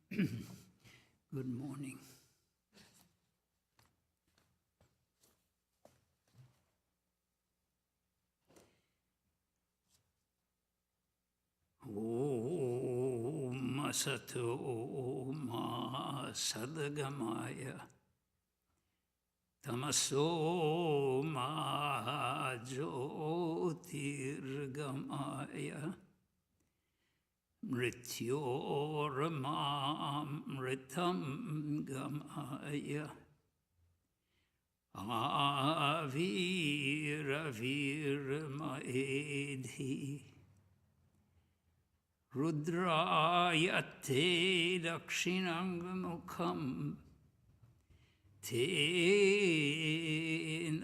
Good morning. Om Asato Ma Sadagamaya Tamaso Ma Jyotirgamaya Mrityoramamritam Gamaya Aviraviramaedhi Rudrayate Dakshinangamukham Te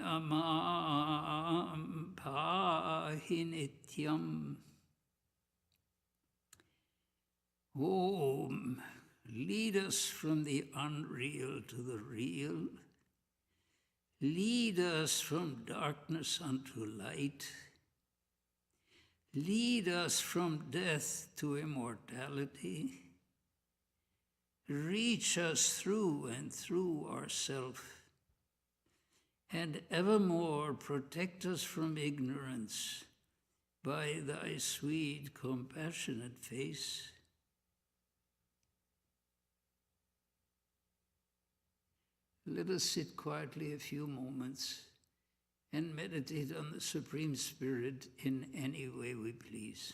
Namam Pahinityam. Om, lead us from the unreal to the real. Lead us from darkness unto light. Lead us from death to immortality. Reach us through and through ourself, and evermore protect us from ignorance by thy sweet, compassionate face. Let us sit quietly a few moments and meditate on the Supreme Spirit in any way we please.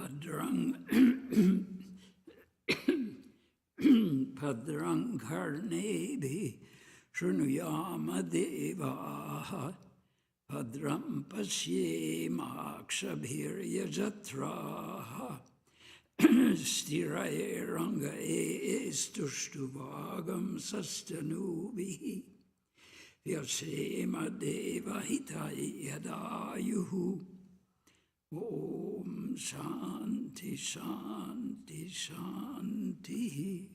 Bhadrang Bhadrang Karnebi Shrunuyama Devaha Bhadram Pashyemakshabhirya Jatraha Stiraye Rangaye Stushtuvagam Sastanubihi Vyasema Deva Hitayi Yadayuhu Om Shanti Shanti Shanti.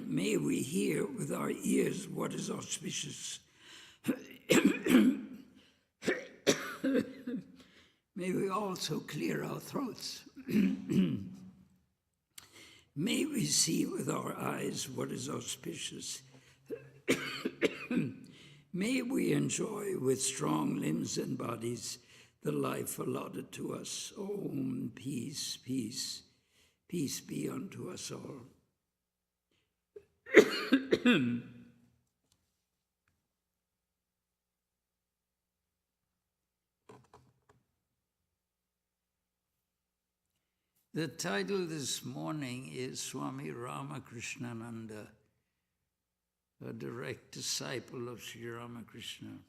May we hear with our ears what is auspicious. May we also clear our throats. May we see with our eyes what is auspicious. May we enjoy with strong limbs and bodies the life allotted to us. Om, peace, peace, peace be unto us all. The title this morning is Swami Ramakrishnananda, a direct disciple of Sri Ramakrishna.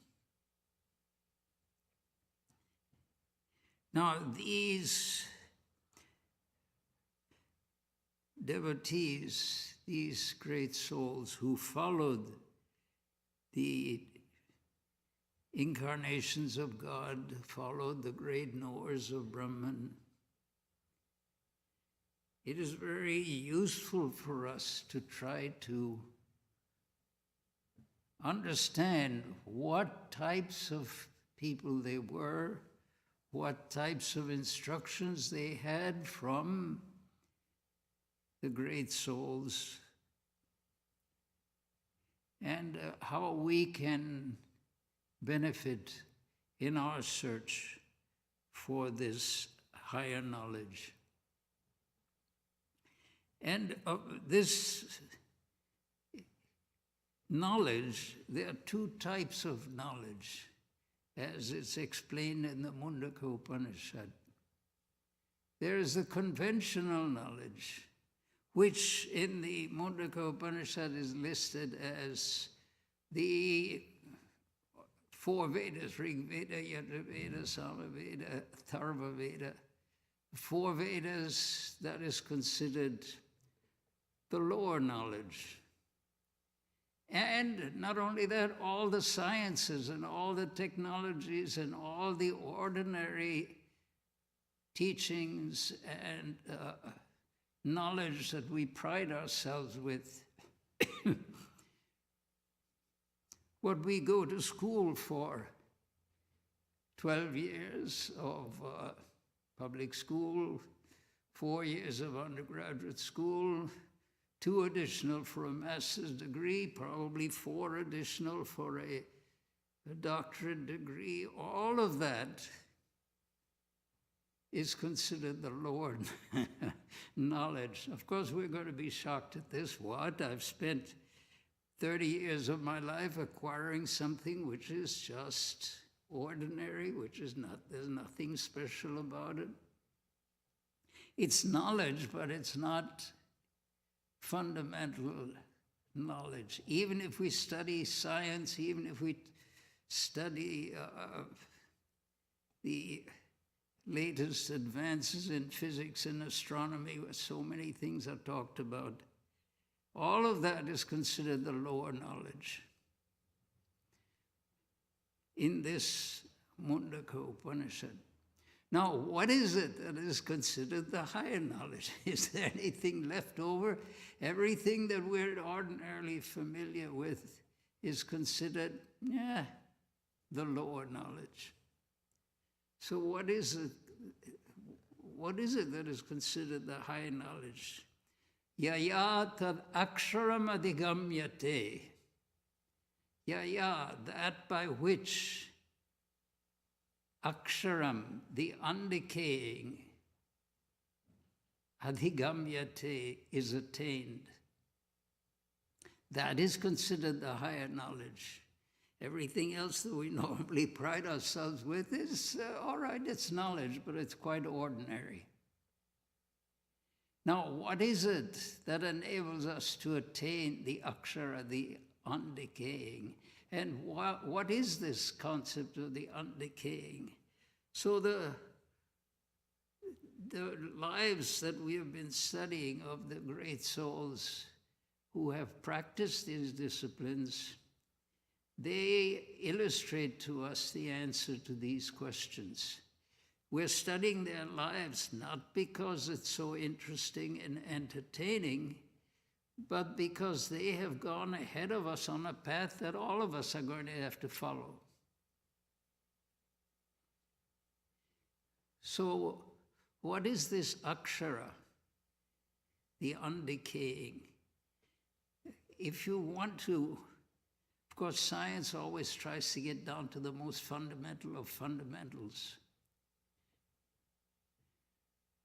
Now, these devotees, these great souls who followed the incarnations of God, followed the great knowers of Brahman, it is very useful for us to try to understand what types of people they were, what types of instructions they had from the great souls, and how we can benefit in our search for this higher knowledge. And of this knowledge, there are two types of knowledge, as it's explained in the Mundaka Upanishad. There is the conventional knowledge, which in the Mundaka Upanishad is listed as the four Vedas, Rig Veda, Yajurveda, Samaveda, Atharva Veda. Four Vedas, that is considered the lower knowledge. And not only that, all the sciences and all the technologies and all the ordinary teachings and knowledge that we pride ourselves with, what we go to school for, 12 years of public school, 4 years of undergraduate school, 2 additional for a master's degree, probably 4 additional for a doctorate degree. All of that is considered the lower knowledge. Of course, we're going to be shocked at this. What? I've spent 30 years of my life acquiring something which is just ordinary, which is not, there's nothing special about it. It's knowledge, but it's not fundamental knowledge. Even if we study science, even if we study the latest advances in physics and astronomy, where so many things are talked about, all of that is considered the lower knowledge. In this Mundaka Upanishad. Now, what is it that is considered the higher knowledge? Is there anything left over? Everything that we're ordinarily familiar with is considered, the lower knowledge. So what is it? What is it that is considered the higher knowledge? Yaya tad aksharam adhigamyate. Yaya, that by which aksharam, the undecaying, adhigamyate, is attained. That is considered the higher knowledge. Everything else that we normally pride ourselves with is, all right, it's knowledge, but it's quite ordinary. Now, what is it that enables us to attain the akshara, the undecaying? And what is this concept of the undecaying? So the lives that we have been studying of the great souls who have practiced these disciplines, they illustrate to us the answer to these questions. We're studying their lives not because it's so interesting and entertaining, but because they have gone ahead of us on a path that all of us are going to have to follow. So, what is this akshara, the undecaying? If you want to, of course, science always tries to get down to the most fundamental of fundamentals.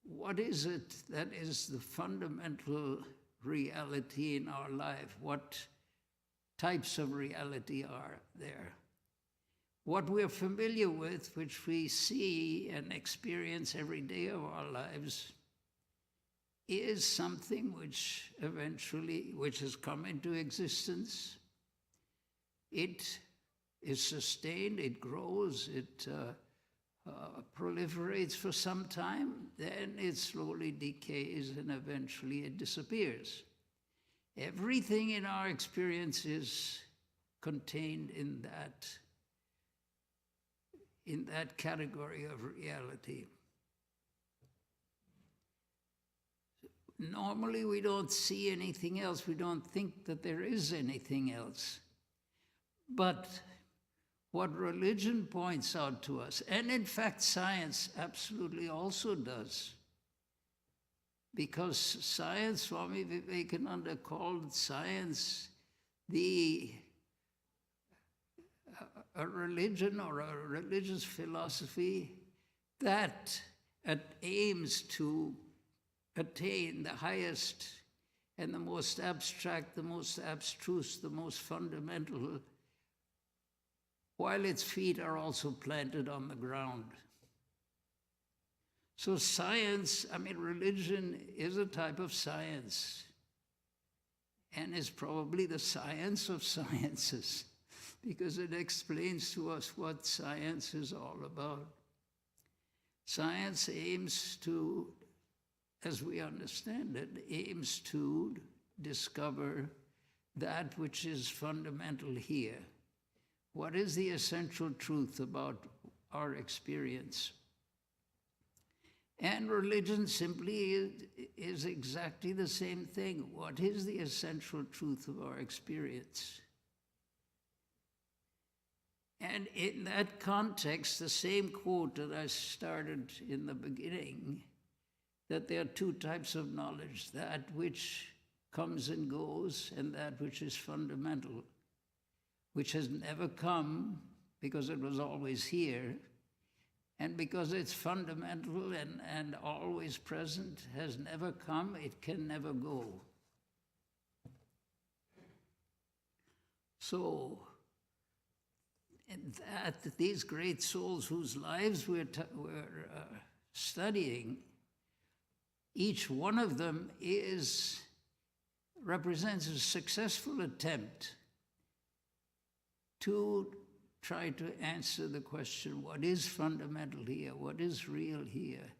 What is it that is the fundamental reality in our life? What types of reality are there? What we're familiar with, which we see and experience every day of our lives, is something which has come into existence. It is sustained, it grows, it proliferates for some time, then it slowly decays and eventually it disappears. Everything in our experience is contained in that category of reality. Normally we don't see anything else, we don't think that there is anything else. But what religion points out to us, and in fact science absolutely also does, because science, Swami Vedananda called science a religion or a religious philosophy that aims to attain the highest and the most abstract, the most abstruse, the most fundamental, while its feet are also planted on the ground. So science, religion is a type of science, and is probably the science of sciences, because it explains to us what science is all about. Science aims to, as we understand it, aims to discover that which is fundamental here. What is the essential truth about our experience? And religion simply is exactly the same thing. What is the essential truth of our experience? And in that context, the same quote that I started in the beginning, that there are two types of knowledge, that which comes and goes and that which is fundamental, which has never come because it was always here, and because it's fundamental and always present, has never come, it can never go. So, that these great souls whose lives we're studying, each one of them represents a successful attempt to try to answer the question, what is fundamental here? What is real here?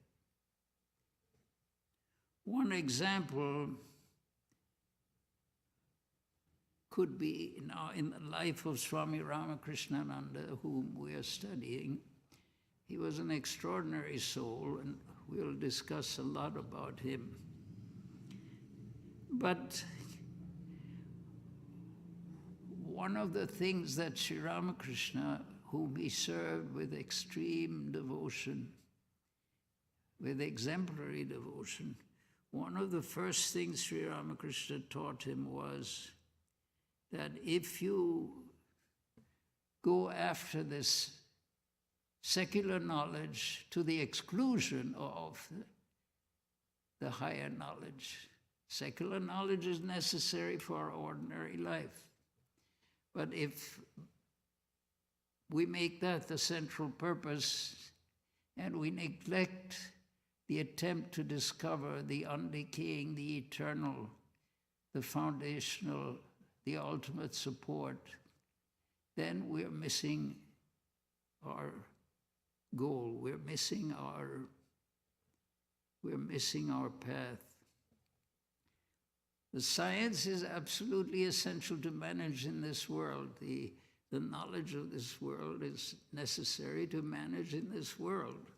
One example could be now in the life of Swami Ramakrishnananda, whom we are studying. He was an extraordinary soul, and we'll discuss a lot about him. But one of the things that Sri Ramakrishna, whom he served with extreme devotion, with exemplary devotion, one of the first things Sri Ramakrishna taught him was that if you go after this secular knowledge to the exclusion of the higher knowledge, Secular knowledge is necessary for our ordinary life. But if we make that the central purpose and we neglect the attempt to discover the undecaying, the eternal, the foundational, the ultimate support, then we're missing our goal. We're missing our path. The science is absolutely essential to manage in this world. The knowledge of this world is necessary to manage in this world.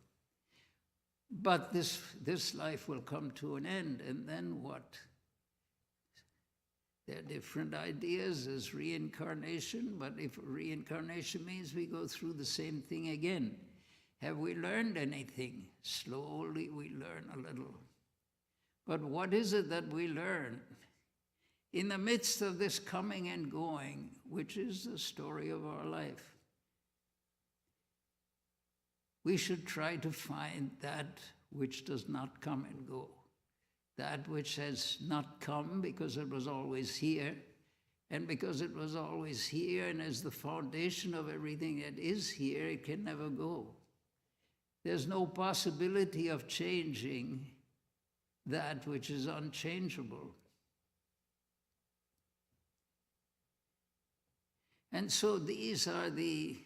But this life will come to an end, and then what? There are different ideas. There's reincarnation, but if reincarnation means we go through the same thing again, have we learned anything? Slowly we learn a little. But what is it that we learn? In the midst of this coming and going, which is the story of our life, we should try to find that which does not come and go. That which has not come because it was always here, and because it was always here and as the foundation of everything that is here, it can never go. There's no possibility of changing that which is unchangeable. And so these are the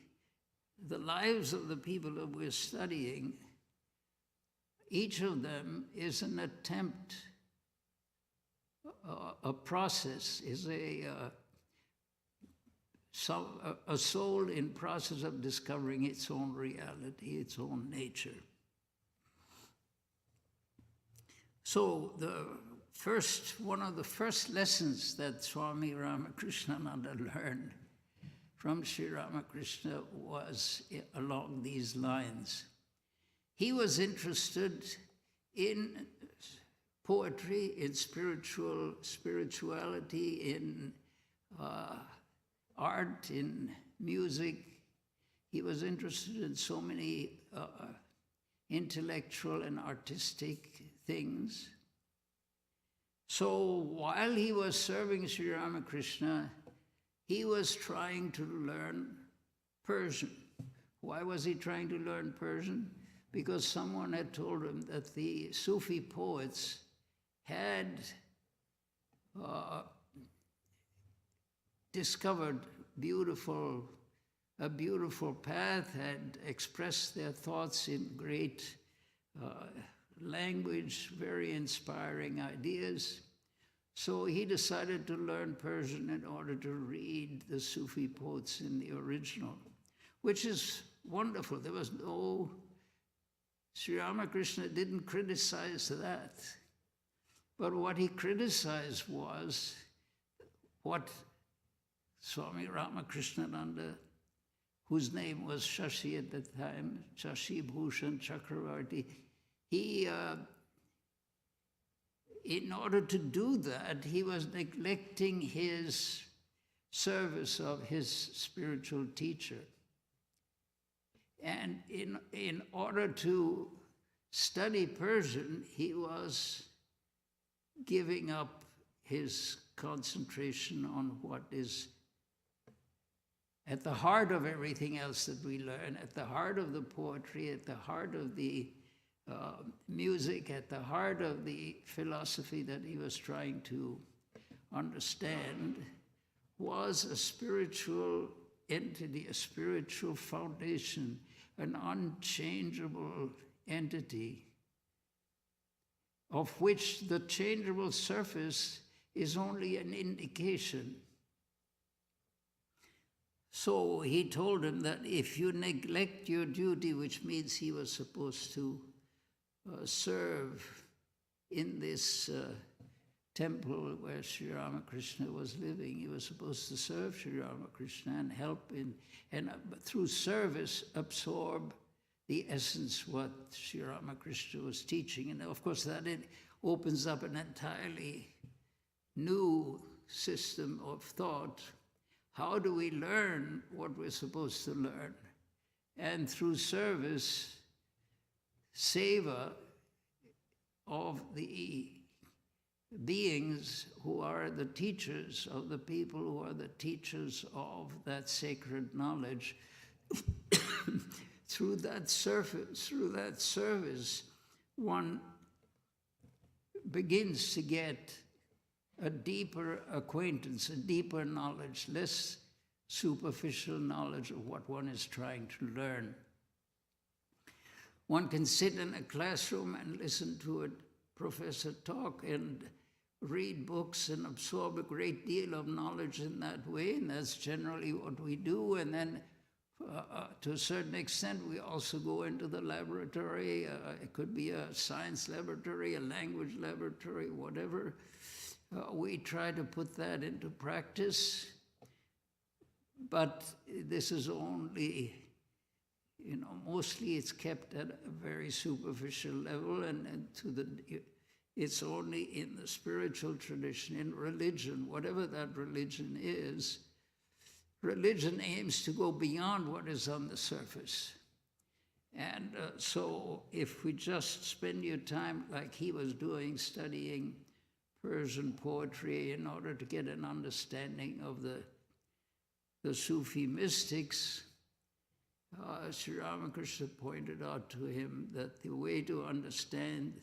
lives of the people that we're studying. Each of them is an attempt, a process, is a soul in process of discovering its own reality, its own nature. So one of the first lessons that Swami Ramakrishnananda learned from Sri Ramakrishna was along these lines. He was interested in poetry, in spirituality, in art, in music. He was interested in so many intellectual and artistic things. So while he was serving Sri Ramakrishna, he was trying to learn Persian. Why was he trying to learn Persian? Because someone had told him that the Sufi poets had discovered a beautiful path, had expressed their thoughts in great language, very inspiring ideas. So he decided to learn Persian in order to read the Sufi poets in the original, which is wonderful. There was no... Sri Ramakrishna didn't criticize that. But what he criticized was what Swami Ramakrishnananda, whose name was Shashi at the time, Shashi Bhushan Chakravarti, he, in order to do that, he was neglecting his service of his spiritual teacher. And in order to study Persian, he was giving up his concentration on what is at the heart of everything else that we learn, at the heart of the poetry, at the heart of the music, at the heart of the philosophy that he was trying to understand, was a spiritual entity, a spiritual foundation, an unchangeable entity, of which the changeable surface is only an indication. So he told him that if you neglect your duty, which means he was supposed to serve in this temple where Sri Ramakrishna was living, he was supposed to serve Sri Ramakrishna and help and through service absorb the essence what Sri Ramakrishna was teaching. And of course that it opens up an entirely new system of thought. How do we learn what we're supposed to learn? And through service, savor of the beings who are the teachers of the people who are the teachers of that sacred knowledge. Through that service, one begins to get a deeper acquaintance, a deeper knowledge, less superficial knowledge of what one is trying to learn. One can sit in a classroom and listen to a professor talk and read books and absorb a great deal of knowledge in that way, and that's generally what we do. And then to a certain extent, we also go into the laboratory. It could be a science laboratory, a language laboratory, whatever. We try to put that into practice, but this is only, mostly it's kept at a very superficial level, and it's only in the spiritual tradition, in religion, whatever that religion is. Religion aims to go beyond what is on the surface. And so if we just spend your time like he was doing, studying Persian poetry in order to get an understanding of the Sufi mystics, Sri Ramakrishna pointed out to him that the way to understand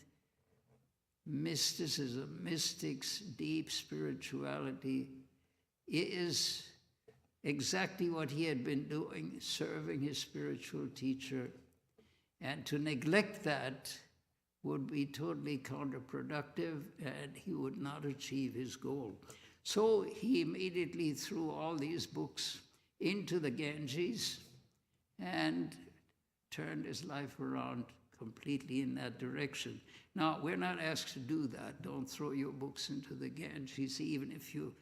mysticism, mystics, deep spirituality, is exactly what he had been doing, serving his spiritual teacher. And to neglect that would be totally counterproductive, and he would not achieve his goal. So he immediately threw all these books into the Ganges and turned his life around completely in that direction. Now, we're not asked to do that. Don't throw your books into the Ganges, even if you,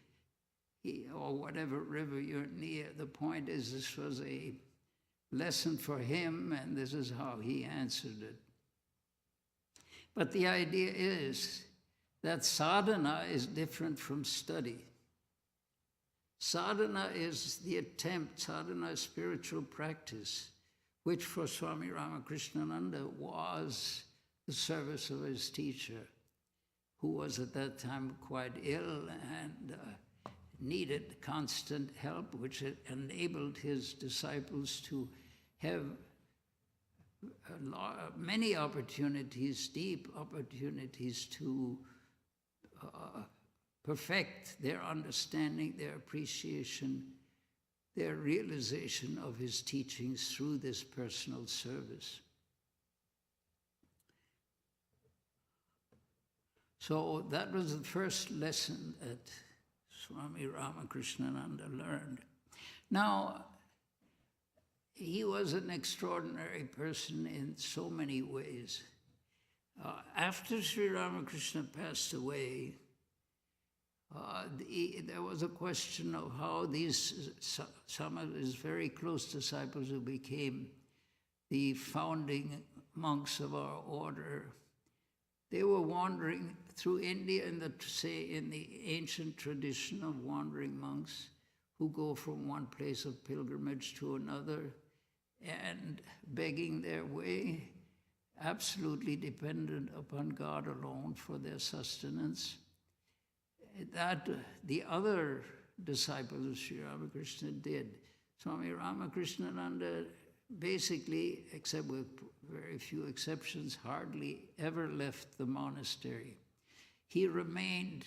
or whatever river you're near. The point is, this was a lesson for him, and this is how he answered it. But the idea is that sadhana is different from study. Sadhana is the attempt, sadhana is spiritual practice, which for Swami Ramakrishnananda was the service of his teacher, who was at that time quite ill and needed constant help, which enabled his disciples to have many opportunities, deep opportunities to perfect their understanding, their appreciation, their realization of his teachings through this personal service. So that was the first lesson that Swami Ramakrishnananda learned. Now, he was an extraordinary person in so many ways. After Sri Ramakrishna passed away, there was a question of how some of his very close disciples who became the founding monks of our order, they were wandering through India in the ancient tradition of wandering monks who go from one place of pilgrimage to another and begging their way, absolutely dependent upon God alone for their sustenance. That the other disciples of Sri Ramakrishna did. Swami Ramakrishnananda basically, except with very few exceptions, hardly ever left the monastery. He remained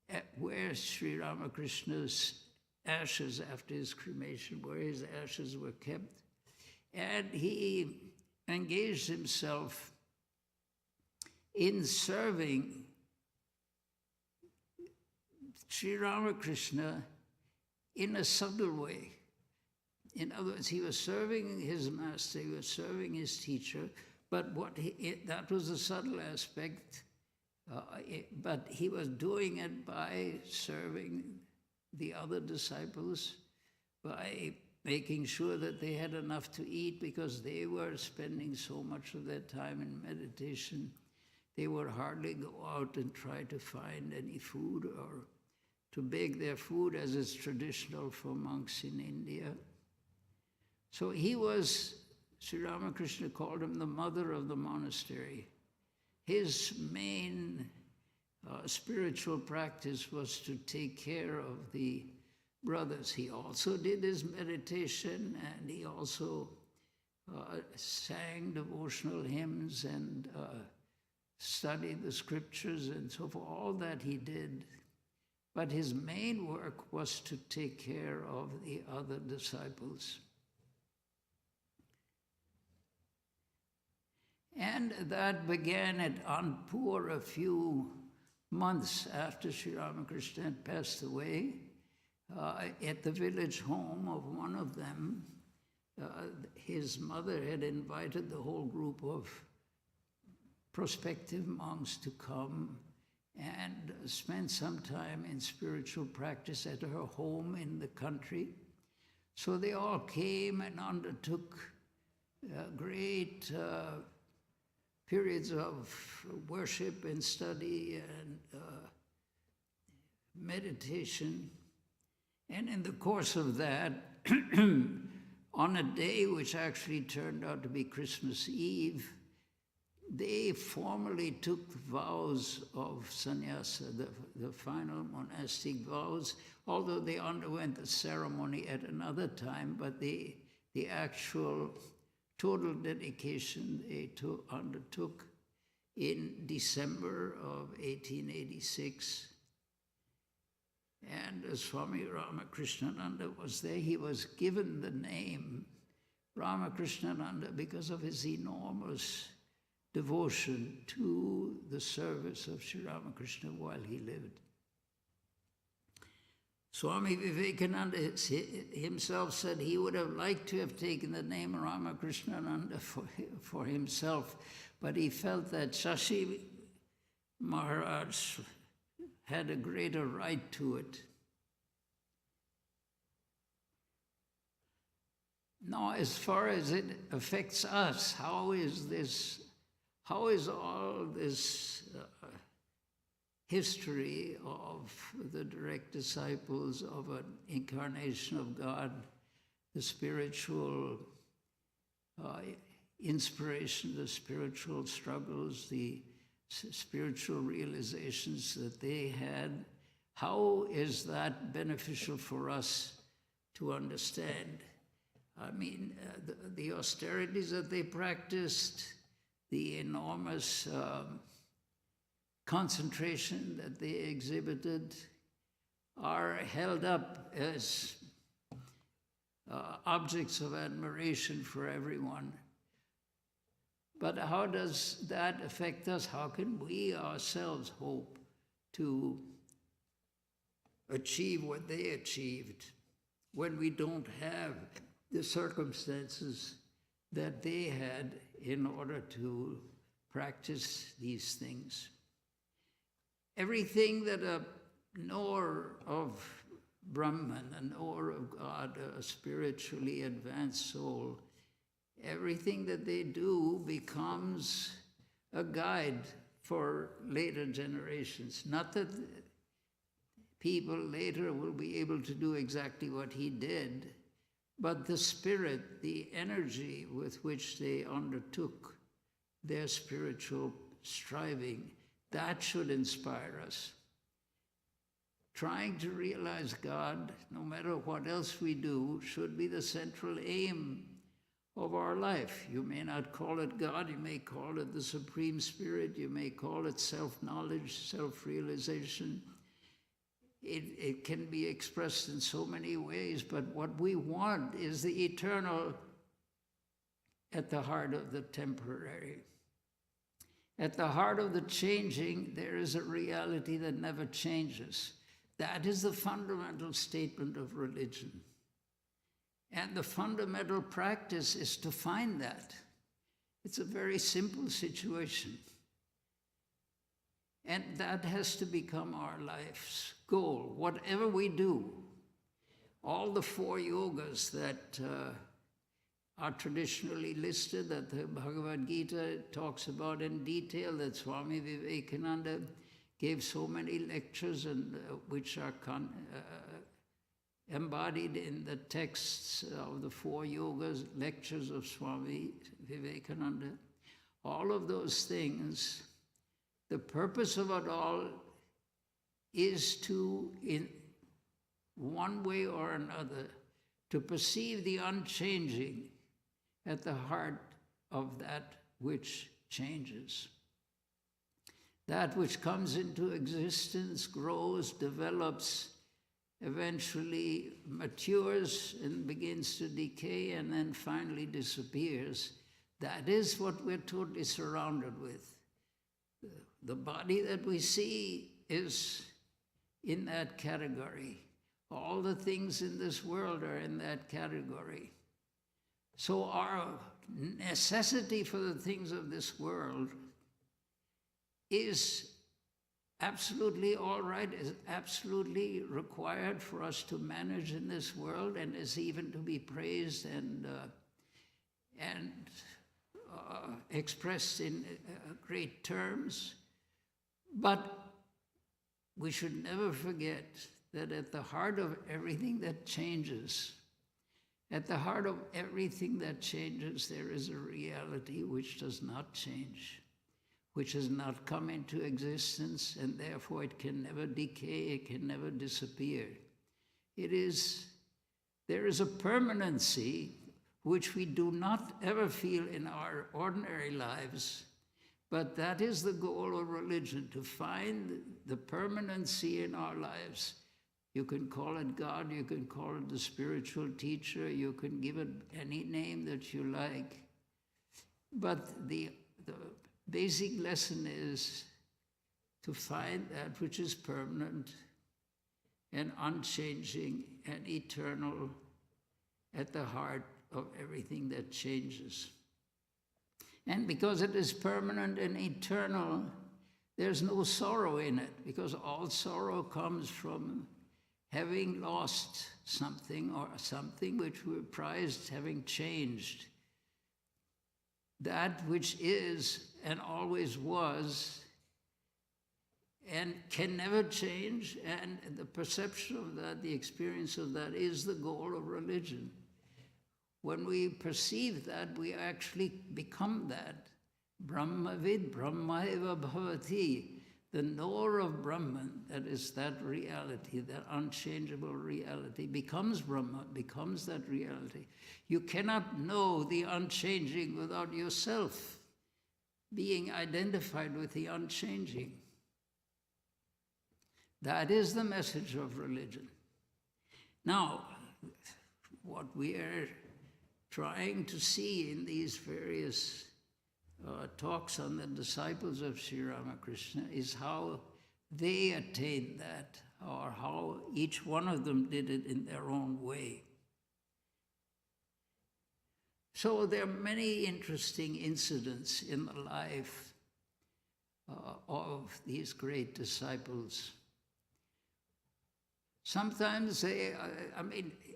at where Sri Ramakrishna's ashes, after his cremation, where his ashes were kept, and he engaged himself in serving Sri Ramakrishna in a subtle way. In other words, he was serving his master, he was serving his teacher, but that was a subtle aspect, but he was doing it by serving the other disciples, by making sure that they had enough to eat, because they were spending so much of their time in meditation. They would hardly go out and try to find any food or to bake their food, as is traditional for monks in India. So he was, Sri Ramakrishna called him the mother of the monastery. his main spiritual practice was to take care of the brothers. He also did his meditation, and he also sang devotional hymns and studied the scriptures and so forth. All that he did. But his main work was to take care of the other disciples. And that began at Anpur a few months after Sri Ramakrishna had passed away. At the village home of one of them, his mother had invited the whole group of prospective monks to come and spend some time in spiritual practice at her home in the country. So they all came and undertook great periods of worship and study and meditation. And in the course of that, on a day which actually turned out to be Christmas Eve, they formally took vows of sannyasa, the final monastic vows, although they underwent the ceremony at another time, but the actual total dedication they undertook in December of 1886. And as Swami Ramakrishnananda was there, he was given the name Ramakrishnananda because of his enormous devotion to the service of Sri Ramakrishna while he lived. Swami Vedananda himself said he would have liked to have taken the name Ramakrishnananda for himself, but he felt that Shashi Maharaj had a greater right to it. Now, as far as it affects us, how is all this history of the direct disciples of an incarnation of God, the spiritual inspiration, the spiritual struggles, the spiritual realizations that they had, how is that beneficial for us to understand? I mean, the austerities that they practiced, the enormous concentration that they exhibited are held up as objects of admiration for everyone. But how does that affect us? How can we ourselves hope to achieve what they achieved when we don't have the circumstances that they had in order to practice these things? Everything that a knower of Brahman, a knower of God, a spiritually advanced soul, everything that they do becomes a guide for later generations. Not that people later will be able to do exactly what he did, but the spirit, the energy with which they undertook their spiritual striving, that should inspire us. Trying to realize God, no matter what else we do, should be the central aim of our life. You may not call it God, you may call it the Supreme Spirit, you may call it self-knowledge, self-realization. It can be expressed in so many ways, but what we want is the eternal at the heart of the temporary. At the heart of the changing, there is a reality that never changes. That is the fundamental statement of religion. And the fundamental practice is to find that. It's a very simple situation. And that has to become our life's goal. Whatever we do, all the 4 yogas that are traditionally listed, that the Bhagavad Gita talks about in detail, that Swami Vedananda gave so many lectures, and which are embodied in the texts of the 4 yogas, lectures of Swami Vedananda. All of those things The purpose of it all is to, in one way or another, to perceive the unchanging at the heart of that which changes. That which comes into existence, grows, develops, eventually matures and begins to decay and then finally disappears. That is what we're totally surrounded with. The body that we see is in that category. All the things in this world are in that category. So our necessity for the things of this world is absolutely all right, is absolutely required for us to manage in this world, and is even to be praised and expressed in great terms. But we should never forget that at the heart of everything that changes, at the heart of everything that changes, there is a reality which does not change, which has not come into existence, and therefore it can never decay, it can never disappear. There is a permanency which we do not ever feel in our ordinary lives, but that is the goal of religion, to find the permanency in our lives. You can call it God, you can call it the spiritual teacher, you can give it any name that you like. But the basic lesson is to find that which is permanent and unchanging and eternal at the heart of everything that changes. And because it is permanent and eternal, there's no sorrow in it, because all sorrow comes from having lost something, or something which we prized having changed. That which is and always was and can never change, and the perception of that, the experience of that, is the goal of religion. When we perceive that, we actually become that. Brahmavid Brahmaiva Bhavati. The knower of Brahman, that is that reality, that unchangeable reality, becomes Brahma, becomes that reality. You cannot know the unchanging without yourself being identified with the unchanging. That is the message of religion. Now, what we are trying to see in these various talks on the disciples of Sri Ramakrishna is how they attained that, or how each one of them did it in their own way. So there are many interesting incidents in the life of these great disciples. Sometimes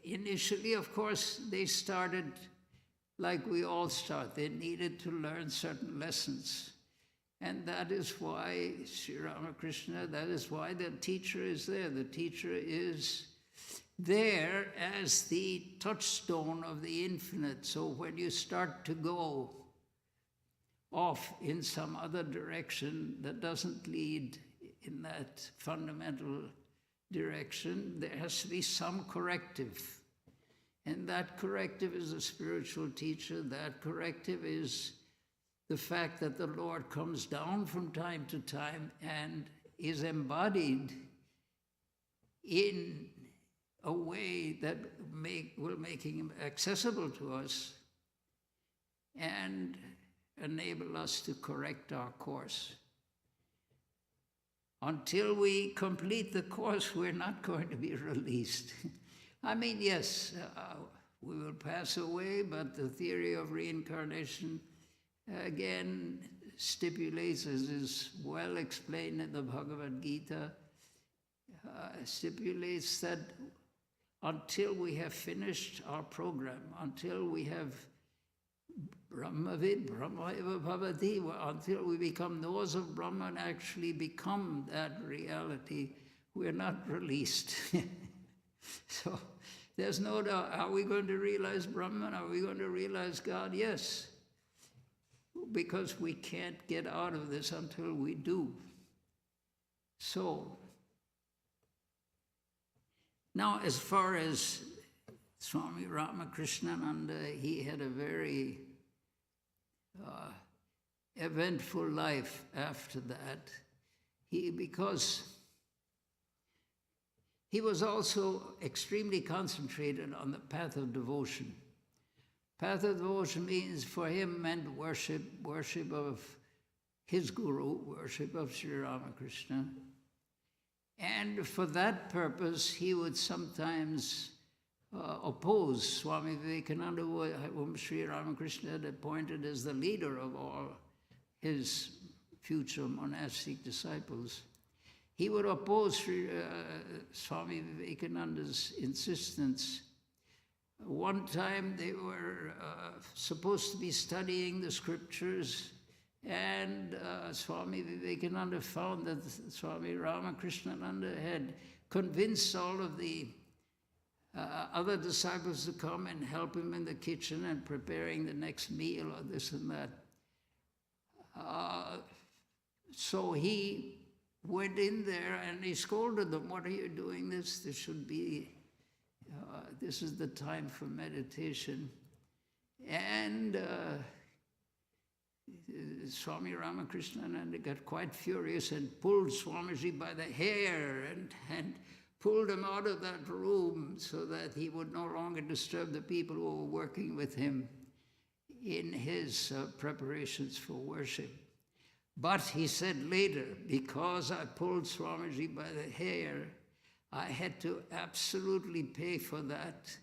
initially, of course, they started like we all start. They needed to learn certain lessons. And that is why Sri Ramakrishna, that is why the teacher is there. The teacher is there as the touchstone of the infinite. So when you start to go off in some other direction that doesn't lead in that fundamental direction, there has to be some corrective. And that corrective is a spiritual teacher. That corrective is the fact that the Lord comes down from time to time and is embodied in a way that will make him accessible to us and enable us to correct our course. Until we complete the course, we're not going to be released. I mean, yes, we will pass away, but the theory of reincarnation, again, stipulates, as is well explained in the Bhagavad Gita, stipulates that until we have finished our program, until we have Brahmavid Brahmaiva Bhavati, until we become knowers of Brahman, actually become that reality, we're not released. So there's no doubt, are we going to realize Brahman? Are we going to realize God? Yes. because we can't get out of this until we do. So, now as far as Swami Ramakrishnananda, he had a very eventful life after that. Because he was also extremely concentrated on the path of devotion. Path of devotion means, for him, meant worship of his guru, worship of Sri Ramakrishna. And for that purpose, he would sometimes oppose Swami Vedananda, whom Sri Ramakrishna had appointed as the leader of all his future monastic disciples. He would oppose Swami Vivekananda's insistence. One time they were supposed to be studying the scriptures, and Swami Vivekananda found that Swami Ramakrishnananda had convinced all of the other disciples to come and help him in the kitchen and preparing the next meal or this and that. So he went in there and he scolded them, "What are you doing this? This should be, this is the time for meditation." And Swami Ramakrishnananda got quite furious and pulled Swamiji by the hair and pulled him out of that room so that he would no longer disturb the people who were working with him in his preparations for worship. But he said later, because I pulled Swamiji by the hair, I had to absolutely pay for that.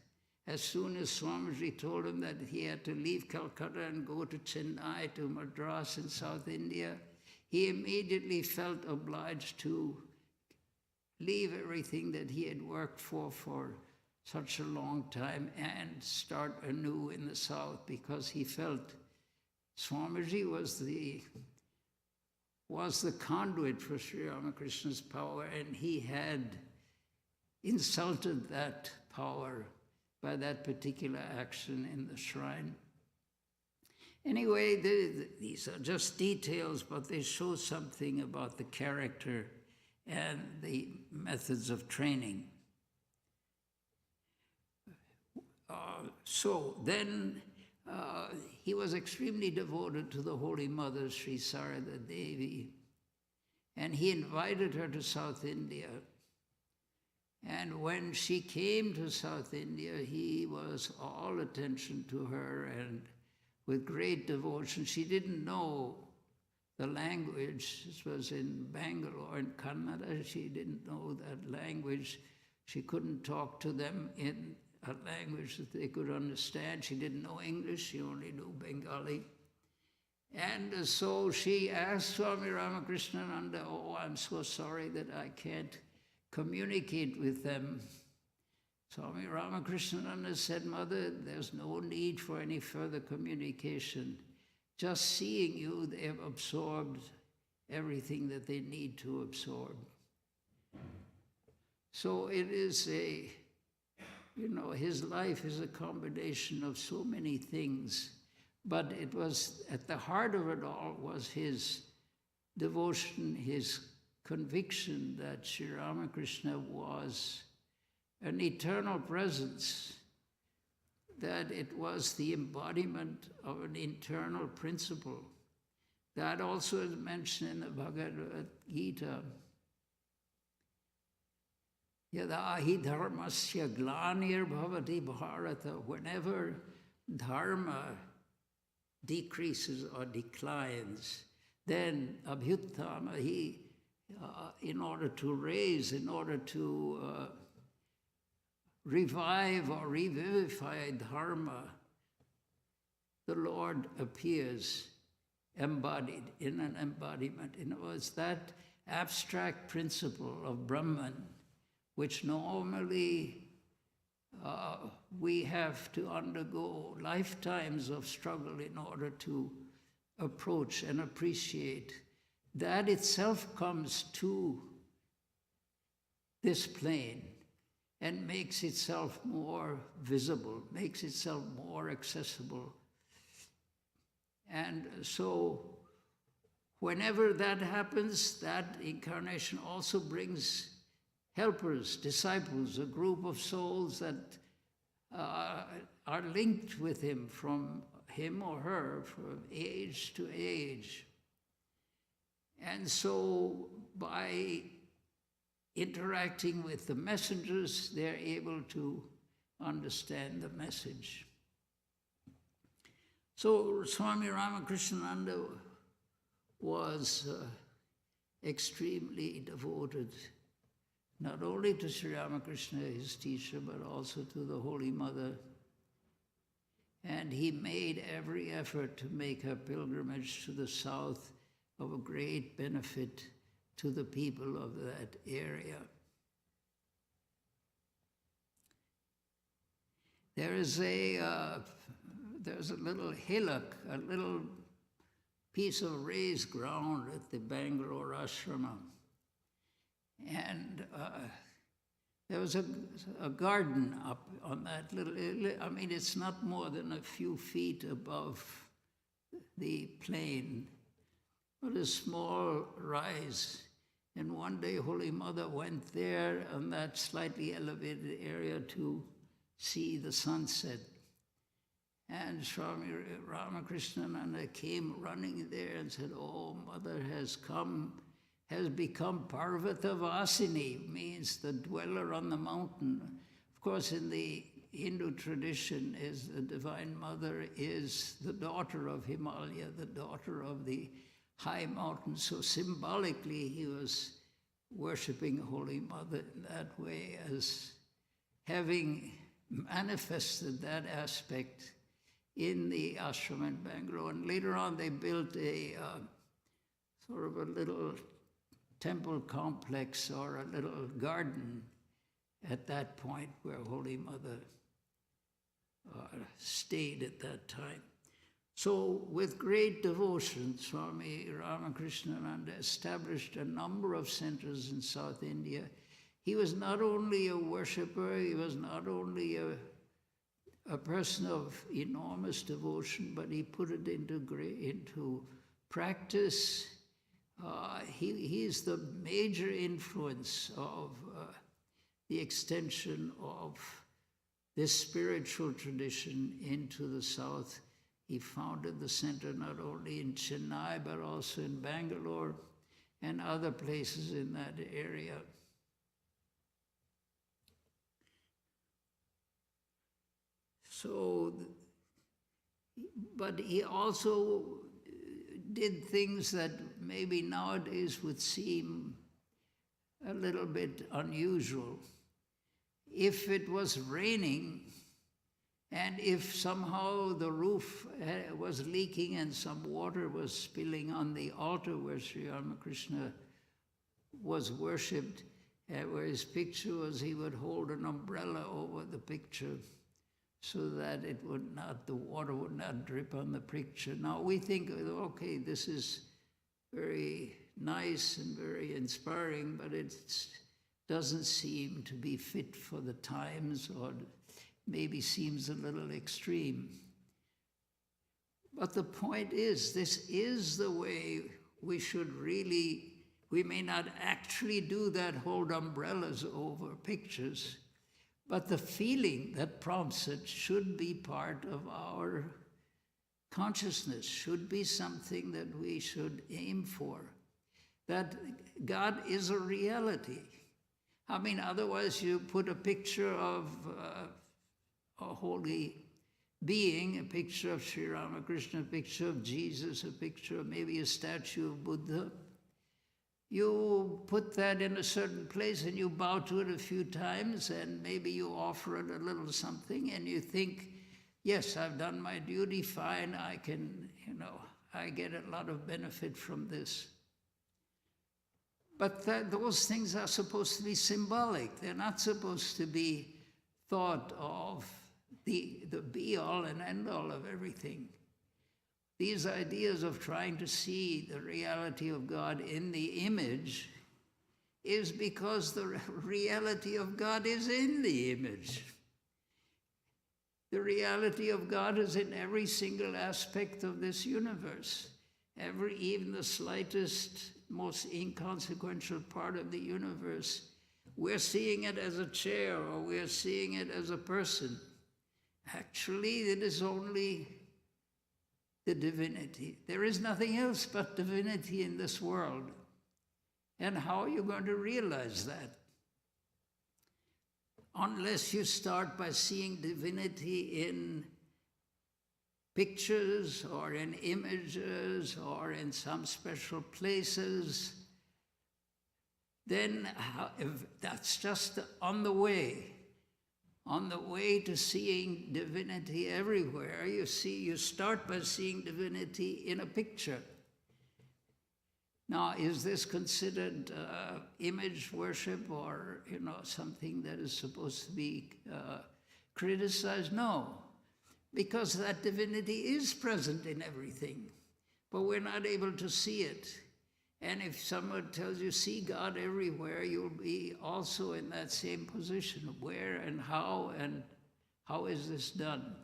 As soon as Swamiji told him that he had to leave Calcutta and go to Chennai, to Madras in South India, he immediately felt obliged to leave everything that he had worked for such a long time and start anew in the South, because he felt Swamiji was the conduit for Sri Ramakrishna's power, and he had insulted that power by that particular action in the shrine. Anyway, these are just details, but they show something about the character and the methods of training. So then he was extremely devoted to the Holy Mother, Sri Sarada Devi, and he invited her to South India. And when she came to South India, he was all attention to her and with great devotion. She didn't know the language. This was in Bangalore, in Kannada. She didn't know that language. She couldn't talk to them in a language that they could understand. She didn't know English. She only knew Bengali. And so she asked Swami Ramakrishnananda, "Oh, I'm so sorry that I can't communicate with them." Swami Ramakrishnananda said, "Mother, there's no need for any further communication. Just seeing you, they have absorbed everything that they need to absorb." So it is his life is a combination of so many things, but it was, at the heart of it all was his devotion, his conviction that Sri Ramakrishna was an eternal presence, that it was the embodiment of an internal principle. That also is mentioned in the Bhagavad Gita. Yada hi dharmasya glanir bhavati bharata. Whenever dharma decreases or declines, then abhyuttana, in order to raise, in order to revive or revivify dharma, the Lord appears embodied in an embodiment. In other words, that abstract principle of Brahman, which normally we have to undergo lifetimes of struggle in order to approach and appreciate, that itself comes to this plane and makes itself more visible, makes itself more accessible. And so whenever that happens, that incarnation also brings helpers, disciples, a group of souls that are linked with him from him or her from age to age. And so by interacting with the messengers, they're able to understand the message. So Swami Ramakrishnananda was extremely devoted, not only to Sri Ramakrishna, his teacher, but also to the Holy Mother. And he made every effort to make her pilgrimage to the south of a great benefit to the people of that area. There's a little hillock, a little piece of raised ground at the Bangalore ashrama. And there was a garden up on that little, I mean, it's not more than a few feet above the plain, but a small rise. And one day Holy Mother went there on that slightly elevated area to see the sunset. And Swami Ramakrishnananda came running there and said, "Oh, Mother has become Parvata Vasini," means the dweller on the mountain. Of course, in the Hindu tradition, is the Divine Mother is the daughter of Himalaya, the daughter of the high mountain. So symbolically, he was worshipping Holy Mother in that way, as having manifested that aspect in the ashram in Bangalore. And later on, they built a sort of a little temple complex or a little garden at that point where Holy Mother stayed at that time. So with great devotion, Swami Ramakrishnananda established a number of centers in South India. He was not only a worshipper, he was not only a person of enormous devotion, but he put it into practice. He is the major influence of the extension of this spiritual tradition into the south. He founded the center not only in Chennai, but also in Bangalore and other places in that area. So, but he also did things that maybe nowadays would seem a little bit unusual. If it was raining, and if somehow the roof was leaking and some water was spilling on the altar where Sri Ramakrishna was worshipped, where his picture was, he would hold an umbrella over the picture so that the water would not drip on the picture. Now we think, okay, this is very nice and very inspiring, but it doesn't seem to be fit for the times, or maybe seems a little extreme. But the point is, this is the way we should really, we may not actually do that, hold umbrellas over pictures, but the feeling that prompts it should be part of our consciousness, should be something that we should aim for, that God is a reality. I mean, otherwise you put a picture of a holy being, a picture of Sri Ramakrishna, a picture of Jesus, a picture of maybe a statue of Buddha. You put that in a certain place and you bow to it a few times, and maybe you offer it a little something, and you think, yes, I've done my duty, fine, I can, I get a lot of benefit from this. But those things are supposed to be symbolic. They're not supposed to be thought of the be-all and end-all of everything. These ideas of trying to see the reality of God in the image is because the reality of God is in the image. The reality of God is in every single aspect of this universe. Even the slightest, most inconsequential part of the universe, we're seeing it as a chair or we're seeing it as a person. Actually, it is only the divinity. There is nothing else but divinity in this world. And how are you going to realize that? Unless you start by seeing divinity in pictures or in images or in some special places, then if that's just on the way to seeing divinity everywhere. You start by seeing divinity in a picture. Now, is this considered image worship or something that is supposed to be criticized? No, because that divinity is present in everything, but we're not able to see it. And if someone tells you, see God everywhere, you'll be also in that same position. Where and how is this done?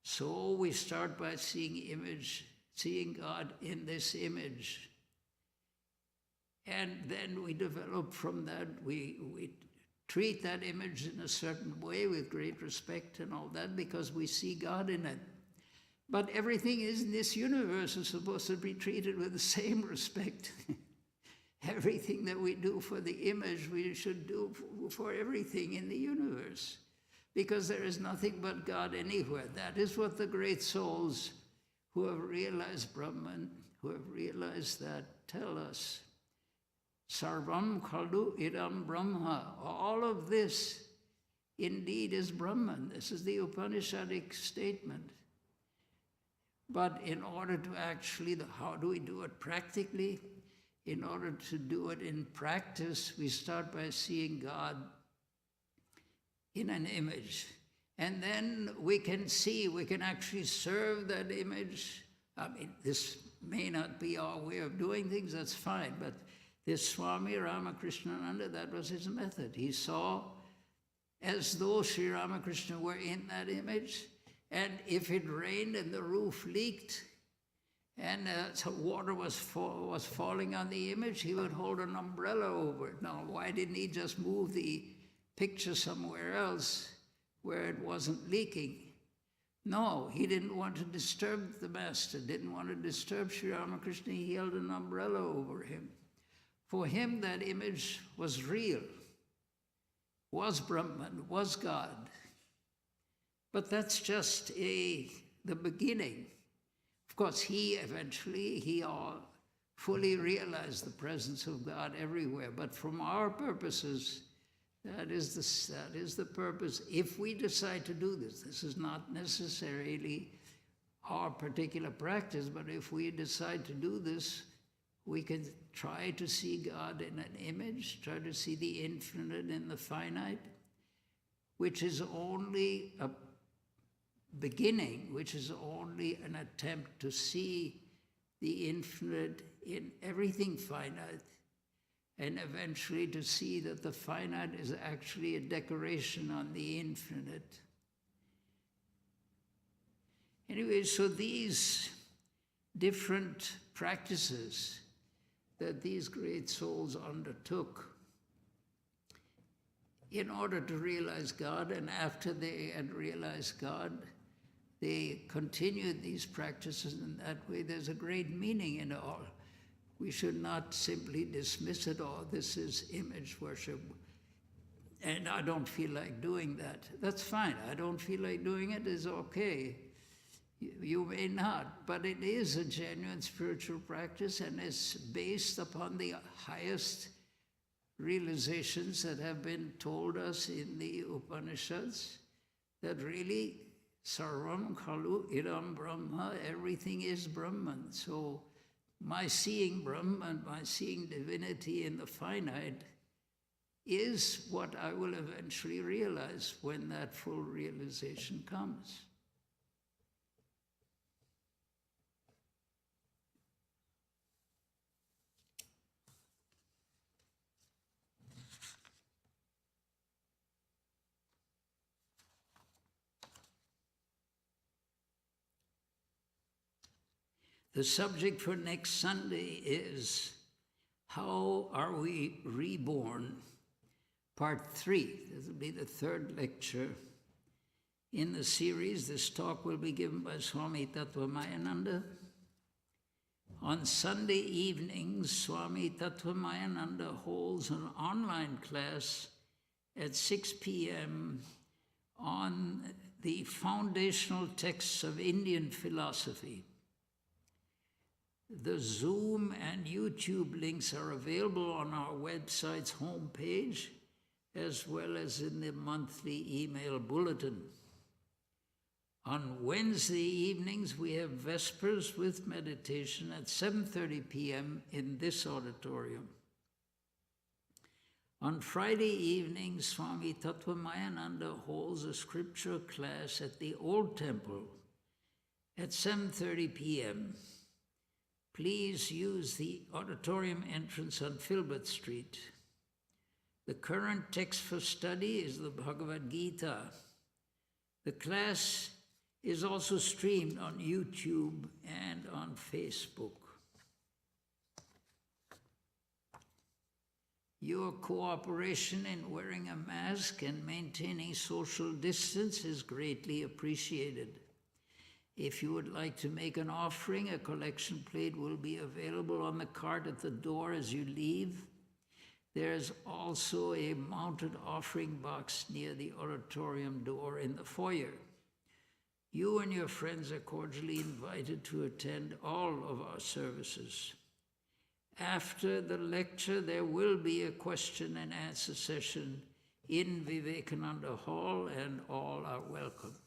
So we start by seeing God in this image. And then we develop from that, we treat that image in a certain way with great respect and all that because we see God in it. But everything in this universe is supposed to be treated with the same respect. Everything that we do for the image, we should do for everything in the universe. Because there is nothing but God anywhere. That is what the great souls who have realized Brahman, who have realized that, tell us. Sarvam khalu idam brahma. All of this indeed is Brahman. This is the Upanishadic statement. But in order to actually, how do we do it practically? In order to do it in practice, we start by seeing God in an image. And then we can actually serve that image. I mean, this may not be our way of doing things, that's fine, but this Swami Ramakrishnananda, that was his method. He saw as though Sri Ramakrishna were in that image, and if it rained and the roof leaked, and so water was falling on the image, he would hold an umbrella over it. Now, why didn't he just move the picture somewhere else where it wasn't leaking? No, he didn't want to disturb the master, didn't want to disturb Sri Ramakrishna. He held an umbrella over him. For him, that image was real, was Brahman, was God. But that's just the beginning. Of course, he fully realized the presence of God everywhere. But from our purposes, that is the purpose. If we decide to do this, this is not necessarily our particular practice, but if we decide to do this, we can try to see God in an image, try to see the infinite in the finite, which is only a beginning, which is only an attempt to see the infinite in everything finite, and eventually to see that the finite is actually a decoration on the infinite. Anyway, so these different practices that these great souls undertook in order to realize God, and after they had realized God, they continued these practices in that way. There's a great meaning in it all. We should not simply dismiss it all. This is image worship, and I don't feel like doing that. That's fine. I don't feel like doing it is okay. You may not, but it is a genuine spiritual practice, and it's based upon the highest realizations that have been told us in the Upanishads, that really sarvam khalu idam brahma, everything is Brahman. So my seeing Brahman, my seeing divinity in the finite, is what I will eventually realize when that full realization comes. The subject for next Sunday is How Are We Reborn? Part 3. This will be the third lecture in the series. This talk will be given by Swami Vedananda. On Sunday evenings, Swami Vedananda holds an online class at 6 p.m. on the foundational texts of Indian philosophy. The Zoom and YouTube links are available on our website's homepage, as well as in the monthly email bulletin. On Wednesday evenings, we have Vespers with meditation at 7:30 p.m. in this auditorium. On Friday evenings, Swami Vedananda holds a scripture class at the Old Temple at 7:30 p.m. Please use the auditorium entrance on Filbert Street. The current text for study is the Bhagavad Gita. The class is also streamed on YouTube and on Facebook. Your cooperation in wearing a mask and maintaining social distance is greatly appreciated. If you would like to make an offering, a collection plate will be available on the cart at the door as you leave. There's also a mounted offering box near the auditorium door in the foyer. You and your friends are cordially invited to attend all of our services. After the lecture, there will be a question and answer session in Vivekananda Hall, and all are welcome.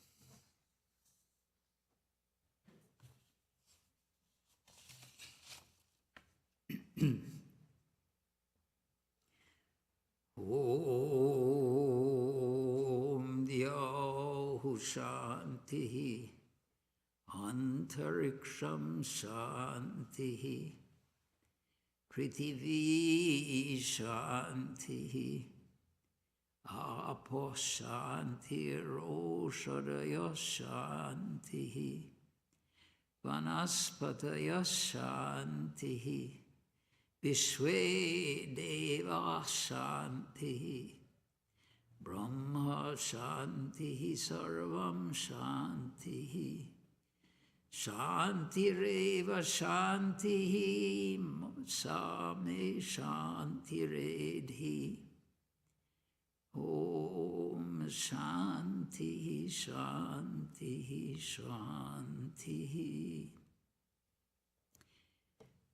Om Dhyahu Shantihi Antariksham Shantihi Prithivi Shantihi Apo Shanti Roshadaya Shantihi Vanaspataya Shantihi Vishwe Deva Shantihi Brahma Shantihi Sarvam Shantihi Shantireva Shantihi Same Shantiredhi Om Shantihi Shantihi Shantihi.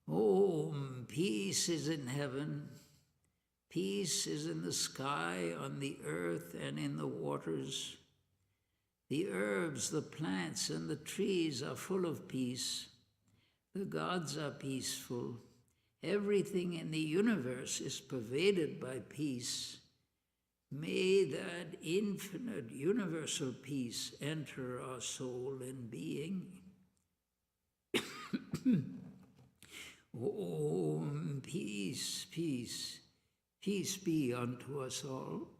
Om, peace is in heaven, peace is in the sky, on the earth, and in the waters. The herbs, the plants, and the trees are full of peace. The gods are peaceful. Everything in the universe is pervaded by peace. May that infinite universal peace enter our soul and being. Om, peace, peace, peace be unto us all.